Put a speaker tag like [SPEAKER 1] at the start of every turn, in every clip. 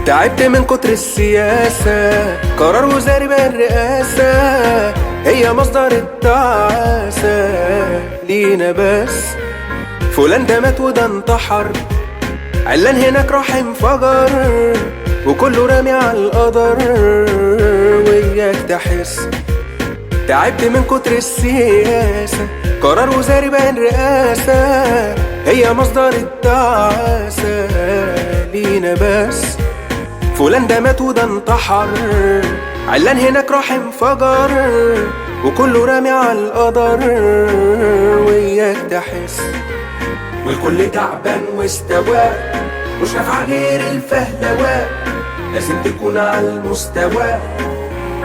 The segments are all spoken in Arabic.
[SPEAKER 1] تعبت من كتر السياسة، قرار وزاري بقى الرئاسة هي مصدر التعاسة لينا بس. فلان ده مات وده انتحر، علان هناك راح انفجر، وكله رامي على القدر وياك تحس. تعبت من كتر السياسة، قرار وزاري بقى الرئاسة هي مصدر التعاسة لينا بس. فلان ده مات وده انتحر، علان هناك راح انفجر، وكله رامي على القدر وياك تحس. والكل تعبان واستوى، مش نافع غير الفهلوة، لازم تكون على المستوى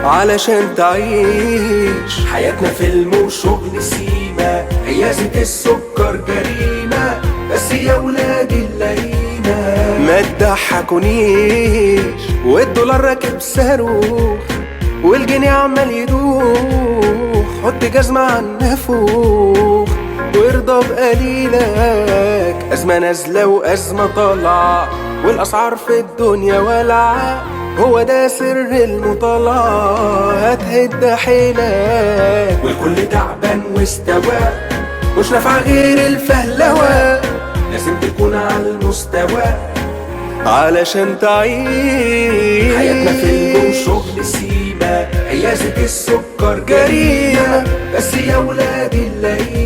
[SPEAKER 1] علشان تعيش. حياتنا فيلم وشغل سيما، عيازة السكر جريمة، بس يا ولاد اللئيمة ما تضحكونيش. والدولار راكب صاروخ، والجنيه عمال يدوخ، حط جزمة على النافوخ وارضى بقليلك. أزمة نازلة وأزمة طالعة، والأسعار في الدنيا والعة، هو ده سر المطالعة، هتهد حيلك. والكل تعبان واستوى، مش نافع غير الفهلوة، لازم تكون على المستوى علشان تعيش. حياتنا فيلم وشغل سيما، عيازة السكر جريمة، بس يا ولاد اللئيمة